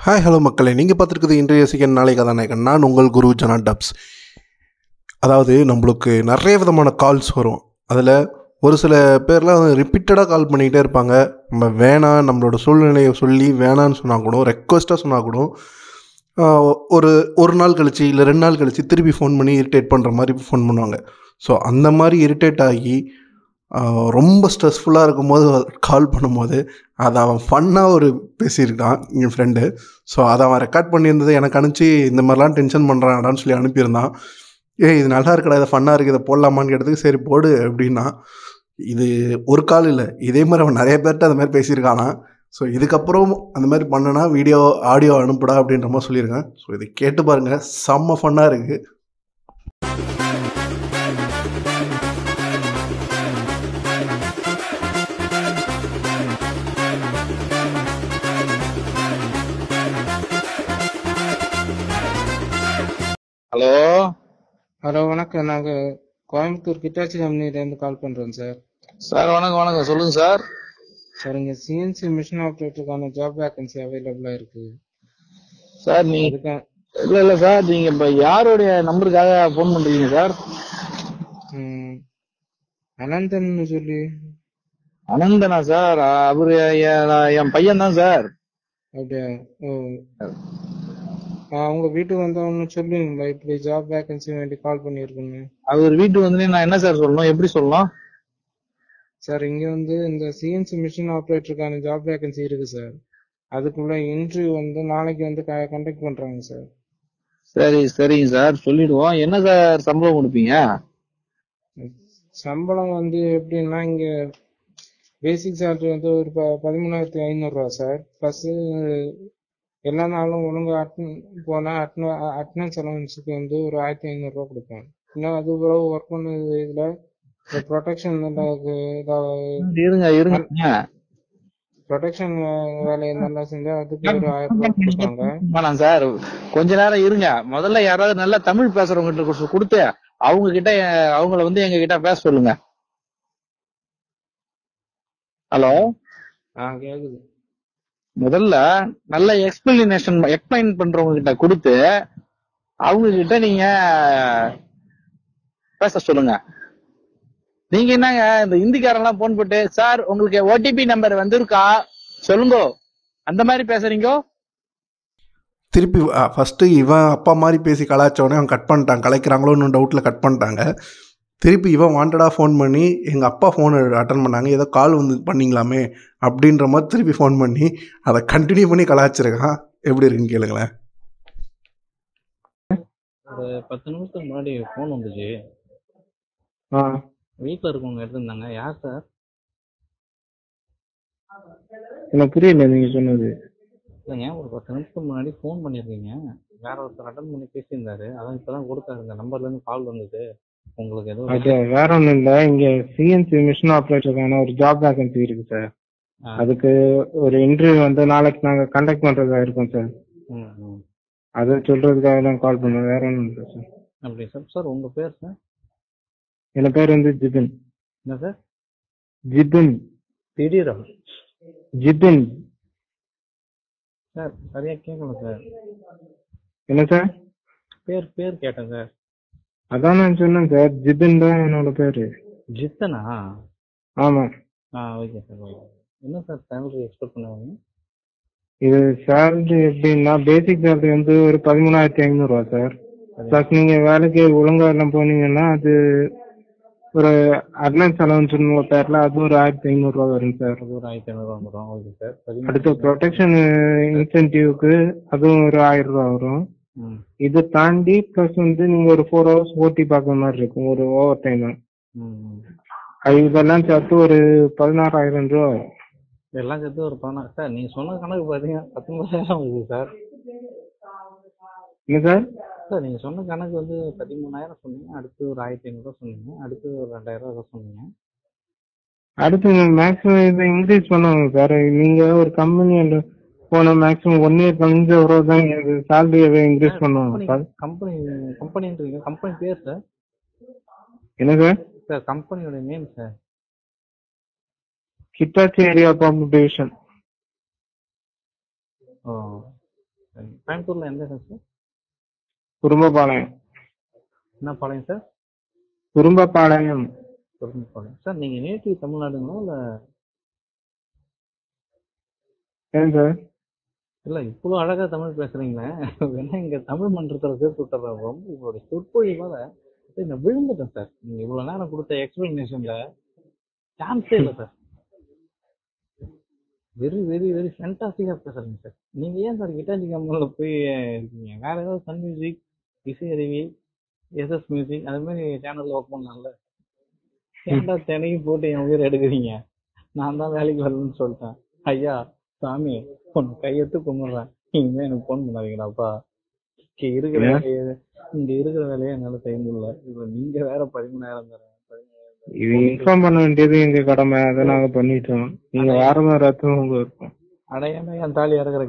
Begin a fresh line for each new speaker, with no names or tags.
Hi hello மக்களே, நீங்கள் பார்த்துருக்குது இன்றைய சிக்கன் நாளை கதாநாயகன். நான் உங்கள் குரு ஜனா டப்ஸ். அதாவது நம்மளுக்கு நிறைய விதமான கால்ஸ் வரும். அதில் ஒரு சில பேர்லாம் ரிப்பீட்டடாக கால் பண்ணிக்கிட்டே இருப்பாங்க. நம்ம வேணாம், நம்மளோட சூழ்நிலையை சொல்லி வேணான்னு சொன்னால் கூட, ரெக்வஸ்ட்டாக சொன்னால் கூட ஒரு ஒரு நாள் கழிச்சு இல்லை 2 நாள் கழிச்சு திருப்பி ஃபோன் பண்ணி இரிட்டேட் பண்ணுற மாதிரி ஃபோன் பண்ணுவாங்க. ஸோ அந்த மாதிரி இரிட்டேட் ஆகி ரொம்ப ஸ்ட்ரெஸ்ஃபுல்லாக இருக்கும்போது கால் பண்ணும்போது அதை அவன் ஃபன்னாக பேசியிருக்கான் என் ஃப்ரெண்டு. ஸோ அதை அவன் ரெக்கார்ட் பண்ணியிருந்தது எனக்கு அனுப்பிச்சு, இந்த மாதிரிலாம் டென்ஷன் பண்ணுறான்டான்னு சொல்லி அனுப்பியிருந்தான். இது நல்லா இருக்கடா, இதை ஃபன்னாக இருக்குது, இதை போடலாமான்னு கேட்டதுக்கு சரி போடு அப்படின்னா. இது ஒரு கால் இல்லை, இதே மாதிரி அவன் நிறைய பேர்கிட்ட அந்த மாதிரி பேசியிருக்கானா. ஸோ இதுக்கப்புறம் அந்த மாதிரி பண்ணனா ஆடியோ அனுப்புடா அப்படின்ற மாதிரி சொல்லியிருக்கேன். ஸோ இதை கேட்டு பாருங்கள், செம்ம ஃபன்னாக இருக்குது.
ஹலோ
ஹலோ வணக்கம். நாங்க கோயம்புத்தூர் கிட்டாச்சி கம்பெனிலேருந்து கால் பண்றோம் சார்.
சார் வணக்கம் வணக்கம், சொல்லுங்க சார்.
சார், இங்க சிஎன்சி மிஷின் ஆப்ரேட்டருக்கான ஜாப் வேகன்சி அவைலபிளா இருக்கு
சார் நீங்க இல்ல சார், நீங்க இப்ப யாருடைய நம்பருக்காக போன் பண்றீங்க சார்?
அனந்தன் சொல்லி.
அனந்தனா சார்? அவரு என் பையன் தான் சார்.
அப்படியா? ஓ, அவங்க வீட்டுக்கு வந்தவன்னு சொல்லுங்களா, இப்படி ஜாப் வேகன்சி வேண்டி கால் பண்ணிருக்குன்னு.
அவர் வீட்டுக்கு வந்து நான் என்ன சார் சொல்லணும், எப்படி சொல்லணும்
சார்? இங்க இந்த சிஎன்சி மிஷின் ஆப்ரேட்டருக்கான ஜாப் வேகன்சி இருக்கு சார். அதுக்குள்ள இன்டர்வியூ நாளைக்கு கண்டக்ட் பண்றாங்க சார்.
சரி சரிங்க சார், சொல்லிடுவோம். என்ன சார் சம்பளம் கொடுப்பீங்க?
சம்பளம் எப்படின்னா, இங்க பேசிக் சேலரி ஒரு 13,500 ரூபா சார். பிளஸ் எல்லா நாளும் ஒழுங்கா போனா அட்டனன்ஸ் அலவன்ஸுக்கு ஒரு 1,500 ரூபா கொடுப்பேன். இன்னும் அது ஒர்க் பண்ணது இதுல ப்ரொடெக்ஷன் ப்ரொடெக்ஷன் வேலையை நல்லா செஞ்சா அதுக்கு ஒரு 1000 ரூபா கொடுப்பாங்க
சார். கொஞ்ச நேரம் இருங்க, முதல்ல யாராவது நல்லா தமிழ் பேசுறவங்க கொடுத்து அவங்க கிட்ட அவங்கள எங்க கிட்ட பேச சொல்லுங்க. ஹலோ,
கேக்குது.
முதல்ல நல்ல எக்ஸ்பிளைன் பண்றவங்க கிட்ட கொடுத்து அவங்க கிட்ட நீங்க பேச சொல்லுங்க. நீங்க என்னங்க இந்த இந்திக்காரெல்லாம் போன் போட்டு, சார் உங்களுக்கு ஓடிபி நம்பர் வந்திருக்கா சொல்லுங்க, அந்த மாதிரி பேசுறீங்க.
திருப்பி ஃபஸ்ட்டு இவன் அப்பா மாதிரி பேசி கலாய்ச்சவனே அவன் கட் பண்ணிட்டான். கலைக்கிறாங்களோன்னு டவுட்டில் கட் பண்ணிட்டாங்க. திருப்பி இவன் வாண்டடாக ஃபோன் பண்ணி எங்கள் அப்பா ஃபோன் அட்டன் பண்ணாங்க, ஏதோ கால் பண்ணிங்களாமே அப்படின்ற மாதிரி திருப்பி ஃபோன் பண்ணி அதை கண்டினியூ பண்ணி கலாய்ச்சிருக்கான். எப்படி இருக்குன்னு கேளுங்களேன்.
ஒரு 10 நிமிஷத்துக்கு முன்னாடி ஃபோன் வந்துச்சு. வீட்டில் இருக்கவங்க எடுத்திருந்தாங்க. யார் சார்?
எனக்கு புரியல நீங்க சொன்னது.
இல்லைங்க, ஒரு 10 நிமிஷத்துக்கு முன்னாடி ஃபோன் பண்ணியிருக்கீங்க. வேற ஒருத்தர் அட்டன் பண்ணி பேசியிருந்தாரு. அதான் இப்பதான் கொடுத்தாரு, இந்த நம்பர்லேருந்து கால் வந்தது. உங்களுக்கு எதுவும்
வேற ஒன்றும் இல்லை, இங்க சிஎன்சி மிஷின் ஆப்ரேட்டருக்கான ஒரு ஜாப் வேகன்சி இருக்கு சார். அதுக்கு ஒரு இன்டர்வியூ நாளைக்கு நாங்க கண்டக்ட் பண்றதா இருக்கோம் சார். அதை சொல்றதுக்காக தான் கால் பண்ணோம், வேற ஒன்றும் இல்லை சார்.
அப்படி சார். சார் உங்க பேர் சார்?
என் பேர் ஜிபின்.
என்ன சார்?
ஜிபின்.
திடீரா?
ஜிபின்
சார், சரியா கேட்கல சார்.
என்ன சார்?
பேர் கேட்டேன் சார்.
அதான் நான் சொன்னேன் சார், ஜிபின் தான் என்னோட பேரு.
ஜித்தனா?
ஆமா.
Okay sir, okay. என்ன சார் சேலரி எக்ஸ்பெக்ட் பண்ணுவாங்க?
இது சேலரி எப்படின்னா, பேசிக் சேலரி ஒரு 13,500 ரூபா சார். பிளஸ் நீங்க வேலைக்கு ஒழுங்கா எல்லாம் போனீங்கன்னா அது ஒரு அட்வான்ஸ் அலவன்ஸ் பேர்ல அது ஒரு 1,500 ரூபா வரும் சார்.
அது ஒரு 1,500 ரூபா வரும். Okay sir.
அடுத்து ப்ரொடெக்ஷன் இன்சென்டிவ்க்கு அதுவும் ஒரு 1000 ரூபா வரும். இது தாண்டி பிளஸ் நீங்க ஒரு 4 ஹவர்ஸ் ஓட்டி பார்க்குற மாதிரி இருக்கும், ஒரு ஓவர் டைம். இதெல்லாம் சேர்த்து ஒரு 16,000 ரூபா வரும்.
எல்லாம் சேர்த்து ஒரு 16. சார் நீங்க சொன்ன கணக்கு பாத்தீங்கன்னா 19,000 வருது சார்.
என்ன சார்?
சார் நீங்க சொன்ன கணக்கு 13,000 சொன்னீங்க, அடுத்து ஒரு 1,500 ரூபா சொன்னீங்க, அடுத்து ஒரு 2,000 ரூபா சொன்னீங்க.
அடுத்து மேக்ஸிமம் இதை இன்க்ரீஸ் பண்ணுவாங்க சார். நீங்க ஒரு கம்பெனி போன மேக்ஸிமம் 1 இயர் கழிஞ்ச ஒரு தான் சேலரி இன்க்ரீஸ் பண்ணுவாங்க சார்.
கம்பெனின்றீங்க, கம்பெனி பேர் சார்?
என்ன சார்?
சார் கம்பெனியோட name sir?
Hitachi area pump division.
கோயம்புத்தூர்ல எந்த இடம் சார்?
குறும்பபாளையம்.
என்ன பாளையம் சார்?
குறும்பபாளையம்.
குறும்பபாளையம். சார் நீங்க நேட்டிவ் தமிழ்நாடுங்களா இல்ல?
ஏன் சார்?
இல்ல இவ்வளவு அழகா தமிழ் பேசுறீங்களே, வேணா இங்க தமிழ் மன்றத்துல சேர்த்து விட்டுறேன். ரொம்ப உங்களுடைய சொற்பொழிவால நான் விழுந்துட்டேன் சார். நீங்க இவ்வளவு நேரம் கொடுத்த எக்ஸ்பிளனேஷன்ல சான்ஸே இல்லை சார். வெரி வெரி வெரி ஃபேண்டாஸ்டிக்கா பேசுறீங்க சார். நீங்க ஏன் சார் கிட்டாஜி கம்பெனில போய் இருக்கீங்க? வேற ஏதாவது சன் மியூசிக், இசை அருவி, எஸ்எஸ் மியூசிக் அது மாதிரி சேனல்ல ஒர்க் பண்ணலாம்ல. ஏன்டா தினையும் போட்டு என் உயிரை எடுக்கிறீங்க? நான் தான் வேலைக்கு வரலன்னு சொல்லிட்டேன். ஐயா சாமி உன் கையெடுத்து கும்பிடுறேன், இனிமே எனக்கு போன் பண்ணாதீங்கடாப்பா. இங்க இருக்கிற வேலையை என்னால செய்ய முடியல. இப்ப நீங்க வேற 13,000 தரேன்.
இது இன்ஃபார்ம் பண்ண வேண்டியது எங்க கடமை, அதை நாங்க பண்ணிட்டோம். நீங்க வாரமா ரத்தம் உங்க இருக்கும்.
அடையாம என் தாலி இறக்குற